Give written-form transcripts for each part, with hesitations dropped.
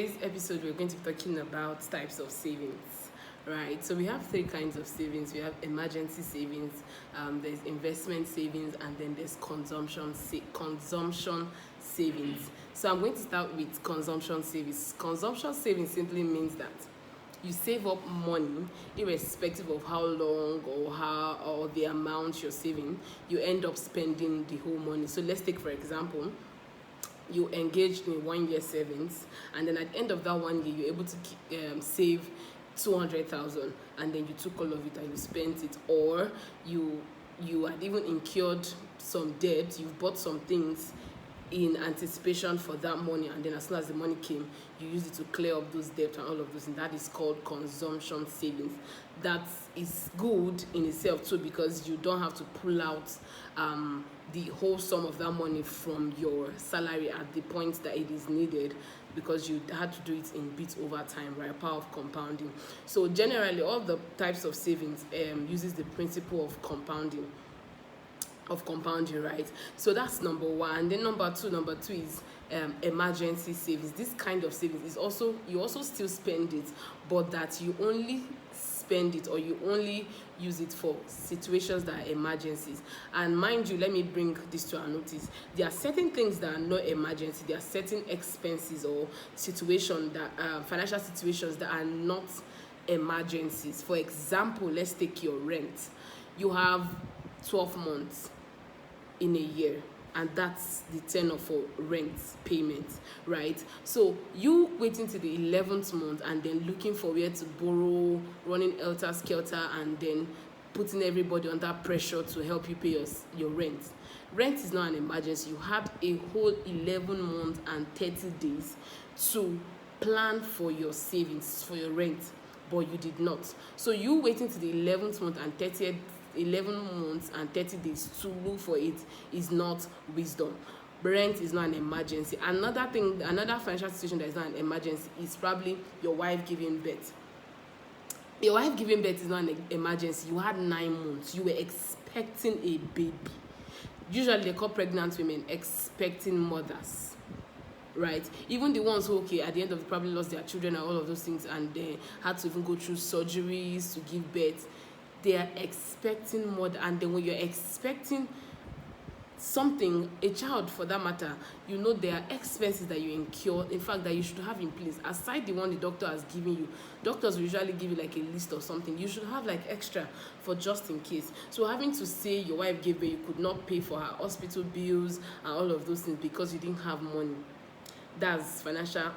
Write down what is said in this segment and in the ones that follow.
today's episode, we're going to be talking about types of savings, right? So we have three kinds of savings. We have emergency savings, there's investment savings, and then there's consumption savings. So I'm going to start with consumption savings. Consumption savings simply means that you save up money irrespective of how long or the amount you're saving. You end up spending the whole money. So let's take, for example, you engaged in 1 year savings, and then at the end of that 1 year you're able to save 200,000, and then you took all of it and you spent it, or you had even incurred some debt. You've bought some things in anticipation for that money, and then as soon as the money came, you used it to clear up those debts and all of those, and that is called consumption savings. That is good in itself too, because you don't have to pull out the whole sum of that money from your salary at the point that it is needed, because you had to do it in bits over time, right? Power of compounding. So generally all the types of savings uses the principle of compounding, right? So that's number one. And then number two is emergency savings. This kind of savings is also, you also still spend it, but that you only spend it, or you only use it for situations that are emergencies. And mind you, let me bring this to our notice. There are certain things that are not emergency. There are certain expenses or situations that financial situations that are not emergencies. For example, let's take your rent. You have 12 months in a year, and that's the tenor for rent payment, right? So you waiting till the 11th month and then looking for where to borrow, running helter-skelter, and then putting everybody under pressure to help you pay your rent. Rent is not an emergency. You had a whole 11 months and 30 days to plan for your savings, for your rent, but you did not. So you waiting till the 11th month and 11 months and 30 days to look for it is not wisdom. Rent is not an emergency. Another financial situation that is not an emergency is probably your wife giving birth. Your wife giving birth is not an emergency. You had 9 months. You were expecting a baby. Usually they call pregnant women expecting mothers, right? Even the ones who, at the end of it probably lost their children and all of those things, and they had to even go through surgeries to give birth. They are expecting more, and then when you're expecting something, a child for that matter, you know there are expenses that you incur, in fact, that you should have in place. Aside the one the doctor has given you, doctors will usually give you like a list of something. You should have like extra for just in case. So having to say your wife gave birth, you could not pay for her hospital bills and all of those things because you didn't have money. That's financial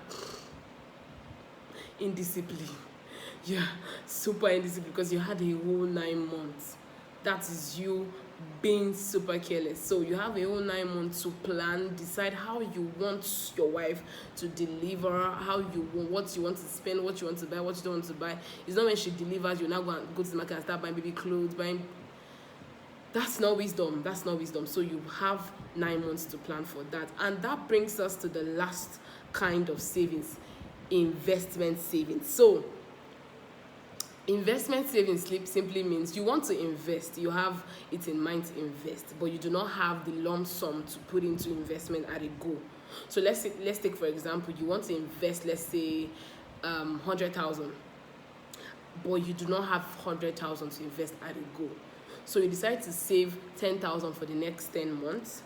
indiscipline. Yeah, super indiscipline, because you had a whole 9 months. That is you being super careless. So you have a whole 9 months to plan, decide how you want your wife to deliver, what you want to spend, what you want to buy, what you don't want to buy. It's not when she delivers you now go to the market and start buying baby clothes, That's not wisdom. So you have 9 months to plan for that. And that brings us to the last kind of savings, investment savings. So investment savings simply means you want to invest. You have it in mind to invest, but you do not have the lump sum to put into investment at a go. So let's take, for example, you want to invest, let's say 100,000, but you do not have 100,000 to invest at a go. So you decide to save 10,000 for the next 10 months.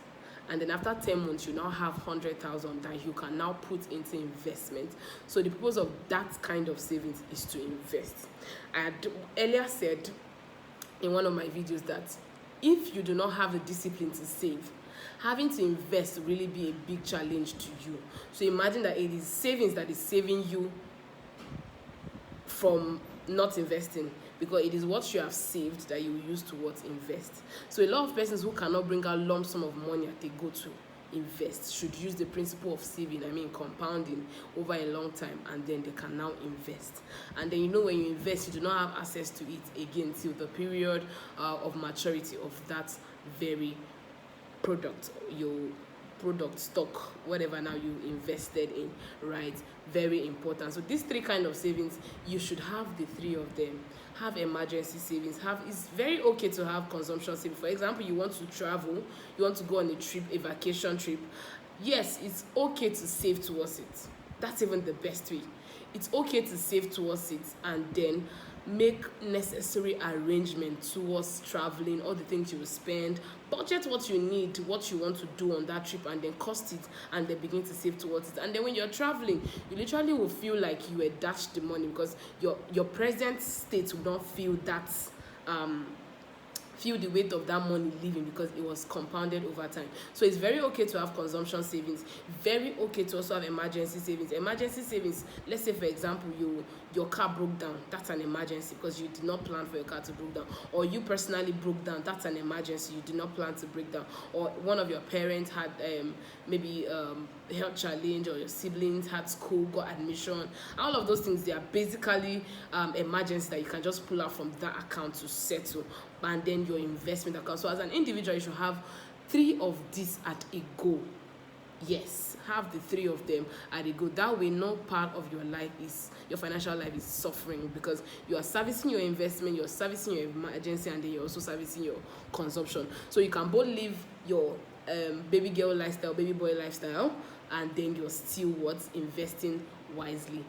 And then after 10 months, you now have 100,000 that you can now put into investment. So the purpose of that kind of savings is to invest. I had earlier said in one of my videos that if you do not have the discipline to save, having to invest will really be a big challenge to you. So imagine that it is savings that is saving you from not investing, because it is what you have saved that you use towards invest. So a lot of persons who cannot bring out lump sum of money that they go to invest should use the principle of saving, compounding over a long time, and then they can now invest. And then when you invest, you do not have access to it again till the period of maturity of that very product, your product, stock, whatever now you invested in, right? Very important. So these three kind of savings, you should have the three of them. Have emergency savings. It's very okay to have consumption savings. For example, you want to travel, you want to go on a trip, a vacation trip. Yes, it's okay to save towards it. That's even the best way. It's okay to save towards it and then make necessary arrangements towards traveling, all the things you will spend, budget what you need, what you want to do on that trip, and then cost it, and then begin to save towards it. And then when you're traveling, you literally will feel like you were dashed the money, because your present state will not feel that feel the weight of that money leaving, because it was compounded over time. So it's very okay to have consumption savings, very okay to also have emergency savings. Emergency savings, let's say for example your car broke down, that's an emergency because you did not plan for your car to break down, or you personally broke down, that's an emergency, you did not plan to break down, or one of your parents had maybe health challenge, or your siblings had school, got admission. All of those things, they are basically emergencies that you can just pull out from that account to settle. And then your investment account. So as an individual, you should have 3 of these at a go. Yes, have the 3 of them at a go. That way, no part of your financial life is suffering, because you are servicing your investment, you're servicing your emergency, and then you're also servicing your consumption. So you can both live your baby girl lifestyle, baby boy lifestyle, and then you're still investing wisely.